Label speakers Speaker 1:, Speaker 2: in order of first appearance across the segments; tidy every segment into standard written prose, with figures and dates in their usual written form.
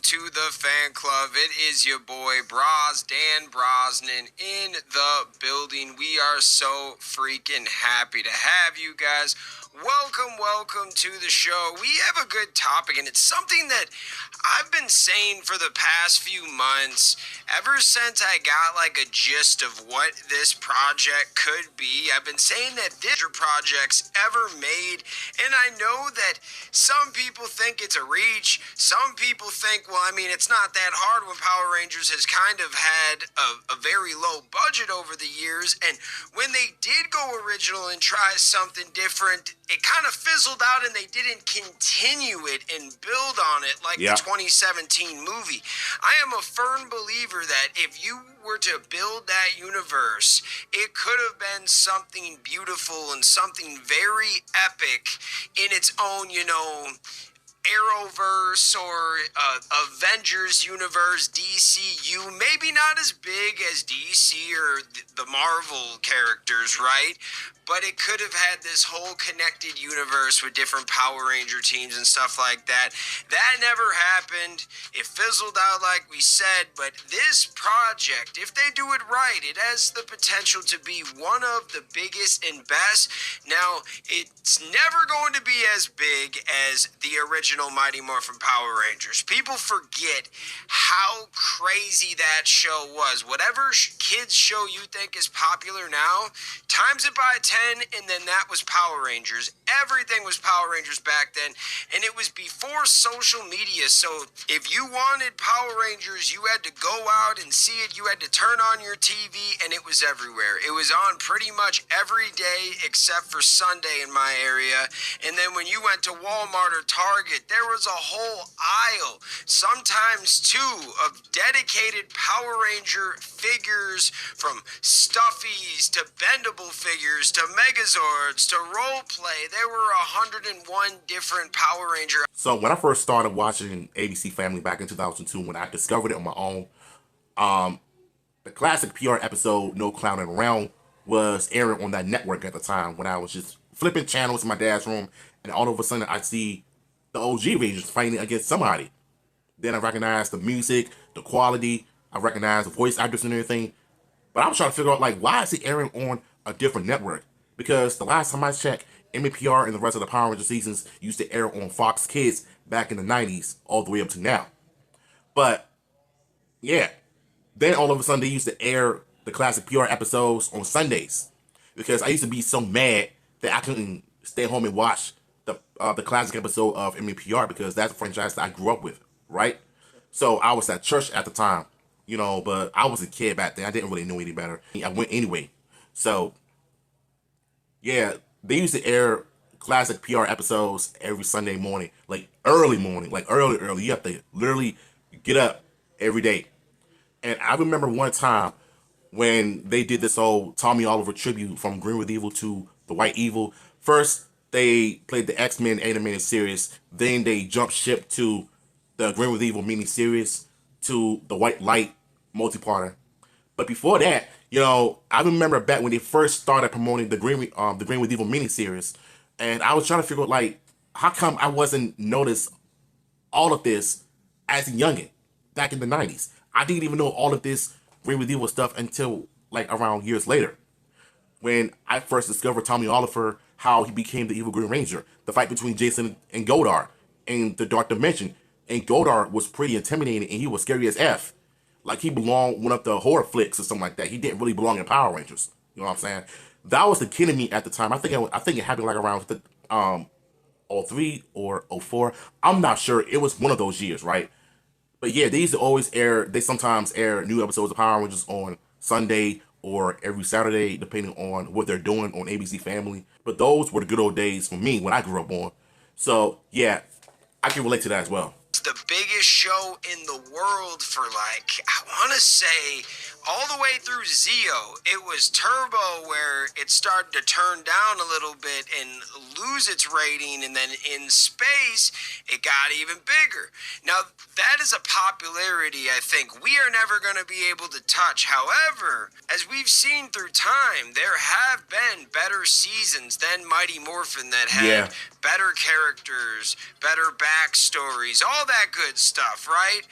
Speaker 1: to the fan club. It is your boy Bros, Dan Brosnan in the building. We are so freaking happy to have you guys. Welcome to the show. We have a good topic, and it's something that I've been saying for the past few months, ever since I got like a gist of what this project could be. I've been saying that this projects ever made, and I know that some people think it's a reach. Some people think, well, I mean, it's not that hard when Power Rangers has kind of had a very low budget over the years, and when they did go original and try something different, it kind of fizzled out and they didn't continue it and build on it like the 2017 movie. I am a firm believer that if you were to build that universe, it could have been something beautiful and something very epic in its own, Arrowverse or Avengers universe, DCU, maybe not as big as DC or the Marvel characters, right? But it could have had this whole connected universe with different Power Ranger teams and stuff like that. That never happened. It fizzled out like we said, but this project, if they do it right, it has the potential to be one of the biggest and best. Now, it's never going to be as big as the original Mighty Morphin Power Rangers. People forget how crazy that show was. Whatever kids show you think is popular now, times it by 10, and then that was Power Rangers. Everything was Power Rangers back then, and it was before social media. So if you wanted Power Rangers, you had to go out and see it. You had to turn on your TV, and it was everywhere. It was on pretty much every day except for Sunday in my area. And then when you went to Walmart or Target, there was a whole aisle, sometimes two, of dedicated Power Ranger figures, from stuffies to bendable figures to Megazords to role play. There were 101 different Power Ranger.
Speaker 2: So when I first started watching ABC Family back in 2002, when I discovered it on my own, the classic PR episode No Clowning Around was airing on that network at the time, when I was just flipping channels in my dad's room, and all of a sudden I see the OG Rangers fighting against somebody. Then I recognized the music, the quality, I recognized the voice actors and everything. But I was trying to figure out, like, why is it airing on a different network? Because the last time I checked, MEPR and the rest of the Power Ranger seasons used to air on Fox Kids back in the 90s, all the way up to now. But, yeah. Then all of a sudden they used to air the classic PR episodes on Sundays. Because I used to be so mad that I couldn't stay home and watch the classic episode of MEPR, because that's a franchise that I grew up with, right? So I was at church at the time, but I was a kid back then. I didn't really know any better. I went anyway. So, yeah, they used to air classic PR episodes every Sunday morning, like early morning, like early. You have to literally get up every day. And I remember one time when they did this whole Tommy Oliver tribute from Green with Evil to the White Evil. First, they played the X-Men animated series. Then they jumped ship to the Green with Evil mini-series, to the White Light multi-parter. But before that, I remember back when they first started promoting the Green with Evil mini-series, and I was trying to figure out, like, how come I wasn't noticed all of this as a youngin' back in the 90s? I didn't even know all of this Green with Evil stuff until, like, around years later, when I first discovered Tommy Oliver, how he became the evil Green Ranger, the fight between Jason and Goldar in the Dark Dimension. And Goldar was pretty intimidating, and he was scary as F. Like, he belonged one of the horror flicks or something like that. He didn't really belong in Power Rangers. You know what I'm saying? That was the kid in me at the time. I think it happened like around 03 or 04. I'm not sure. It was one of those years, right? But yeah, they used to always they sometimes air new episodes of Power Rangers on Sunday or every Saturday, depending on what they're doing on ABC Family. But those were the good old days for me when I grew up on. So yeah, I can relate to that as well.
Speaker 1: The biggest show in the world for, like, I want to say all the way through Zeo. It was Turbo where it started to turn down a little bit and lose its rating, and then in space it got even bigger. Now that is a popularity I think we are never going to be able to touch. However, as we've seen through time, there have been better seasons than Mighty Morphin that had
Speaker 2: Yeah.
Speaker 1: better characters, better backstories, all that good stuff, right?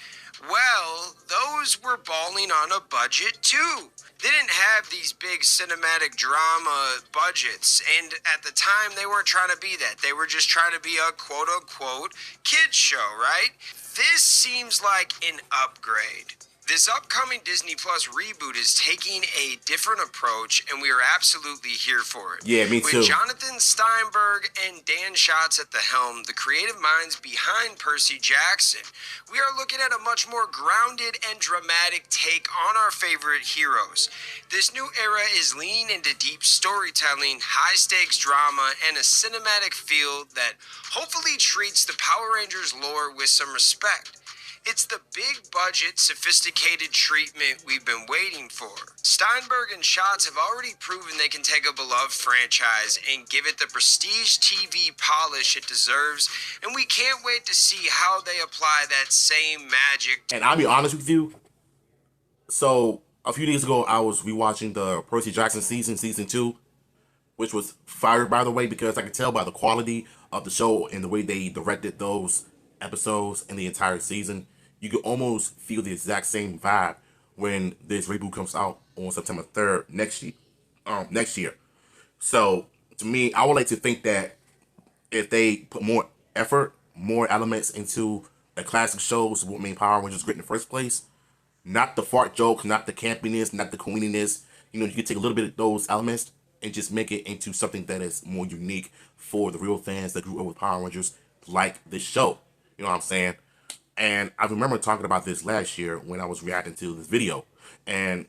Speaker 1: Well, those were balling on a budget too. They didn't have these big cinematic drama budgets, and at the time they weren't trying to be that. They were just trying to be a quote unquote kids show, right? This seems like an upgrade. This upcoming Disney Plus reboot is taking a different approach, and we are absolutely here for it.
Speaker 2: Yeah, me too.
Speaker 1: With Jonathan Steinberg and Dan Schatz at the helm, the creative minds behind Percy Jackson, we are looking at a much more grounded and dramatic take on our favorite heroes. This new era is leaning into deep storytelling, high-stakes drama, and a cinematic feel that hopefully treats the Power Rangers lore with some respect. It's the big budget, sophisticated treatment we've been waiting for. Steinberg and Schatz have already proven they can take a beloved franchise and give it the prestige TV polish it deserves, and we can't wait to see how they apply that same magic.
Speaker 2: And I'll be honest with you. So a few days ago, I was rewatching the Percy Jackson season 2, which was fire, by the way, because I could tell by the quality of the show and the way they directed those episodes and the entire season. You could almost feel the exact same vibe when this reboot comes out on September 3rd next year. So to me, I would like to think that if they put more effort, more elements into the classic shows, what made Power Rangers great in the first place, not the fart jokes, not the campiness, not the queeniness. You can take a little bit of those elements and just make it into something that is more unique for the real fans that grew up with Power Rangers, like this show. You know what I'm saying? And I remember talking about this last year when I was reacting to this video. And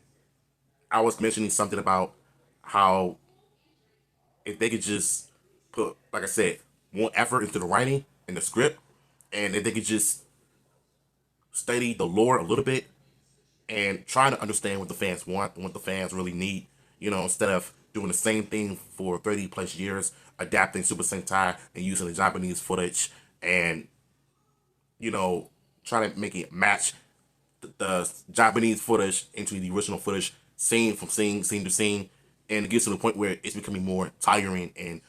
Speaker 2: I was mentioning something about how if they could just put, like I said, more effort into the writing and the script, and if they could just study the lore a little bit and try to understand what the fans want and what the fans really need, instead of doing the same thing for 30 plus years, adapting Super Sentai and using the Japanese footage and trying to make it match the Japanese footage into the original footage, scene to scene, and it gets to the point where it's becoming more tiring and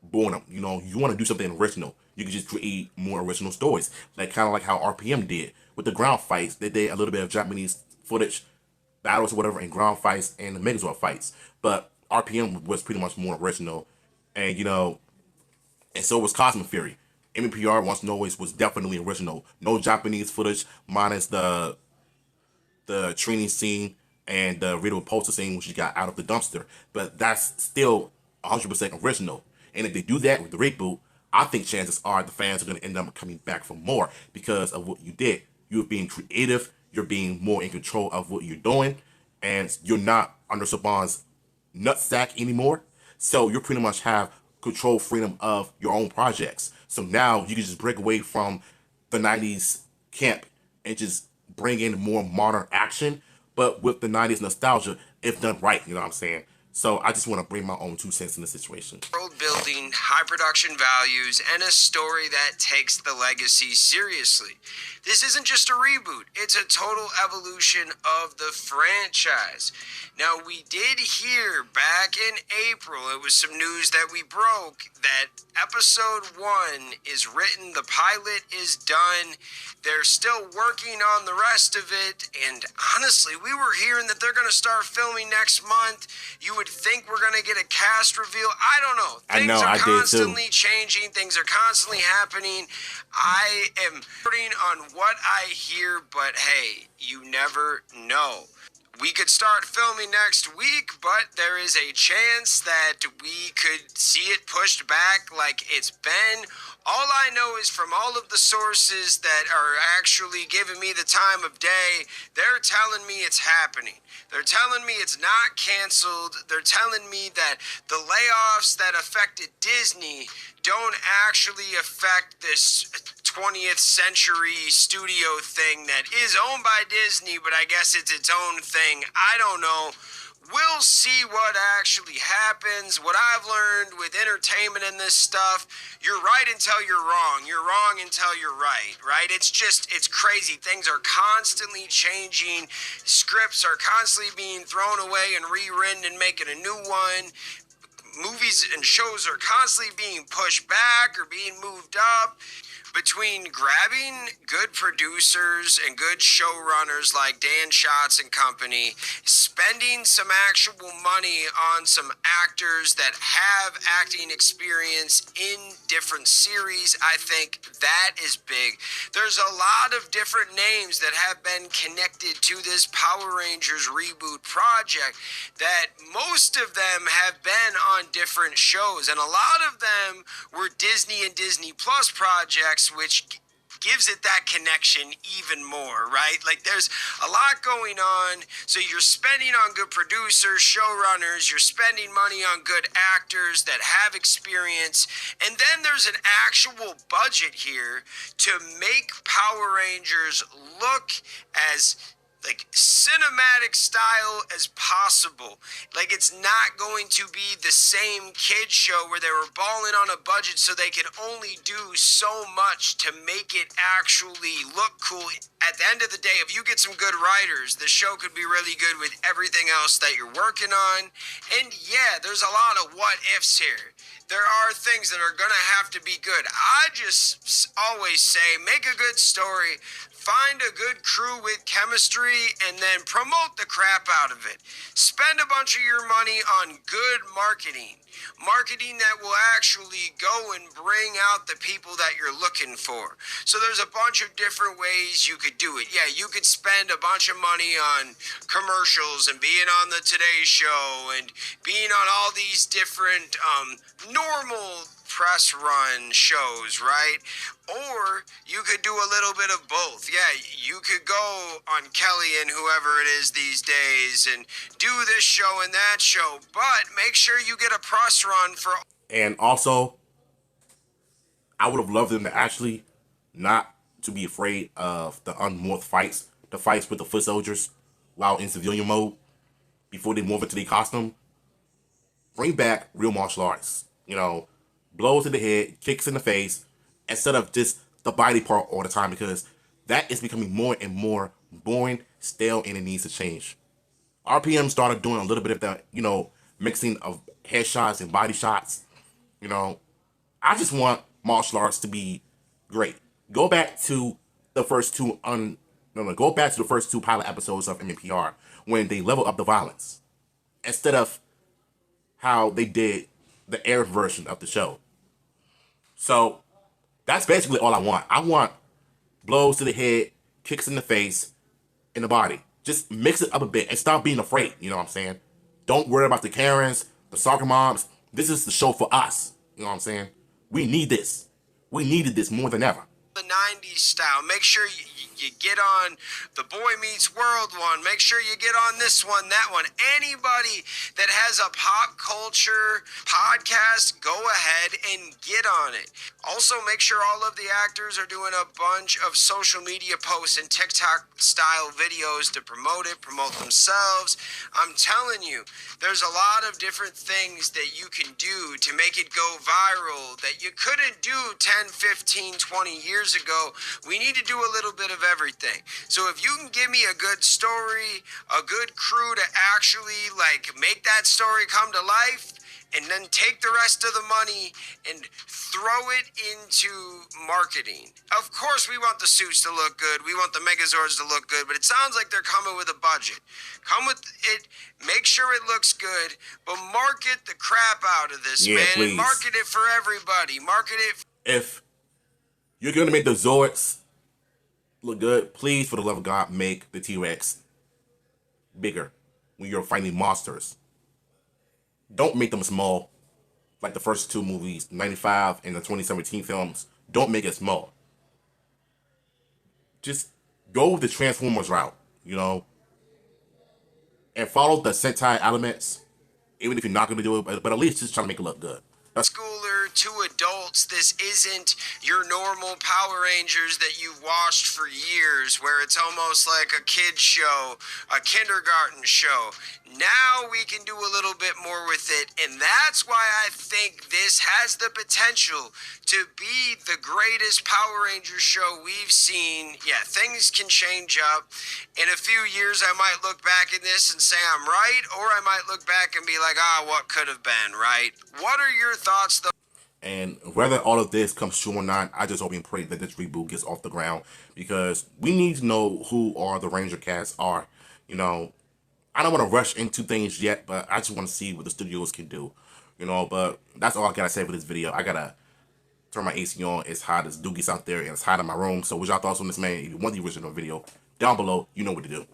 Speaker 2: boredom. You want to do something original. You can just create more original stories, kind of like how RPM did with the ground fights. They did a little bit of Japanese footage, battles or whatever, and ground fights and the Megazord fights, but RPM was pretty much more original, and and so was Cosmic Fury. MPR Once and Always was definitely original. No Japanese footage, minus the training scene and the radio poster scene which you got out of the dumpster. But that's still 100% original. And if they do that with the reboot, I think chances are the fans are going to end up coming back for more because of what you did. You're being creative. You're being more in control of what you're doing. And you're not under Saban's nutsack anymore. So you pretty much have control freedom of your own projects. So now you can just break away from the 90s camp and just bring in more modern action, but with the 90s nostalgia, if done right, you know what I'm saying? So I just want to bring my own 2 cents in the situation.
Speaker 1: World building, high production values, and a story that takes the legacy seriously. This isn't just a reboot, it's a total evolution of the franchise. Now, we did hear back in April, it was some news that we broke, that episode 1 is written, the pilot is done, they're still working on the rest of it, and honestly, we were hearing that they're going to start filming next month. You would think we're going to get a cast reveal. I don't know. Things are constantly changing. Things are constantly happening. I am putting on what I hear, but hey, you never know. We could start filming next week, but there is a chance that we could see it pushed back like it's been. All I know is from all of the sources that are actually giving me the time of day, they're telling me it's happening. They're telling me it's not canceled. They're telling me that the layoffs that affected Disney don't actually affect this 20th century studio thing that is owned by Disney, but I guess it's its own thing. I don't know. We'll see what actually happens. What I've learned with entertainment and this stuff, you're right until you're wrong. You're wrong until you're right, right? It's crazy. Things are constantly changing. Scripts are constantly being thrown away and rewritten and making a new one. Movies and shows are constantly being pushed back or being moved up. Between grabbing good producers and good showrunners like Dan Schatz and company, spending some actual money on some actors that have acting experience in different series, I think that is big. There's a lot of different names that have been connected to this Power Rangers reboot project that most of them have been on different shows, and a lot of them were Disney and Disney Plus projects, which gives it that connection even more, right? Like there's a lot going on. So you're spending on good producers, showrunners, you're spending money on good actors that have experience. And then there's an actual budget here to make Power Rangers look as like cinematic style as possible. Like it's not going to be the same kid show where they were balling on a budget so they could only do so much to make it actually look cool. At the end of the day, if you get some good writers, the show could be really good with everything else that you're working on. And yeah, there's a lot of what ifs here. There are things that are gonna have to be good. I just always say, make a good story, find a good crew with chemistry, and then promote the crap out of it. Spend a bunch of your money on good marketing. Marketing that will actually go and bring out the people that you're looking for. So there's a bunch of different ways you could do it. Yeah, you could spend a bunch of money on commercials and being on the Today Show and being on all these different normal press run shows, right? Or you could do a little bit of both. Yeah, you could go on Kelly and whoever it is these days and do this show and that show, but make sure you get a press run for.
Speaker 2: And also, I would have loved them to actually not to be afraid of the unmorphed fights, the fights with the foot soldiers while in civilian mode before they move into their costume. Bring back real martial arts. You know, blows to the head, kicks in the face, instead of just the body part all the time, because that is becoming more and more boring, stale, and it needs to change. RPM started doing a little bit of that, you know, mixing of headshots and body shots. You know, I just want martial arts to be great. Go back to the first two go back to the first two pilot episodes of MMPR when they level up the violence, instead of how they did the air version of the show. So that's basically all I want. I want blows to the head, kicks in the face, in the body. Just mix it up a bit and stop being afraid. You know what I'm saying? Don't worry about the Karens, the soccer moms. This is the show for us. You know what I'm saying? We need this. We needed this more than ever.
Speaker 1: The 90s style. Make sure you get on the Boy Meets World one. Make sure you get on this one, that one. Anybody that has a pop culture podcast, go ahead and get on it. Also, make sure all of the actors are doing a bunch of social media posts and TikTok style videos to promote it, promote themselves. I'm telling you, there's a lot of different things that you can do to make it go viral that you couldn't do 10, 15, 20 years ago. We need to do a little bit of everything. So if you can give me a good story, a good crew to actually like make that story come to life, and then take the rest of the money and throw it into marketing. Of course, we want the suits to look good. We want the Megazords to look good, but it sounds like they're coming with a budget. Come with it, make sure it looks good, but market the crap out of this, man.
Speaker 2: Please.
Speaker 1: And market it for everybody. Market it.
Speaker 2: If you're going to make the Zords look good, please, for the love of God, make the T-Rex bigger when you're fighting monsters. Don't make them small like the first two movies, 95 and the 2017 films. Don't make it small. Just go with the Transformers route, you know, and follow the Sentai elements, even if you're not going to do it, but at least just try to make it look good.
Speaker 1: Schooler two adults. This isn't your normal Power Rangers that you've watched for years, where it's almost like a kid's show, a kindergarten show. Now we can do a little bit more with it, and that's why I think this has the potential to be the greatest Power Rangers show we've seen. Yeah, things can change up. In a few years, I might look back at this and say I'm right, or I might look back and be like, what could have been, right? What are your thoughts, though?
Speaker 2: And whether all of this comes true or not, I just hope and pray that this reboot gets off the ground, because we need to know who all the Ranger cast are. You know, I don't want to rush into things yet, but I just want to see what the studios can do. You know, but that's all I gotta say for this video. I gotta turn my AC on. It's hot as doogies out there, and it's hot in my room. So what's y'all thoughts on this, man? If you want the original video, down below, you know what to do.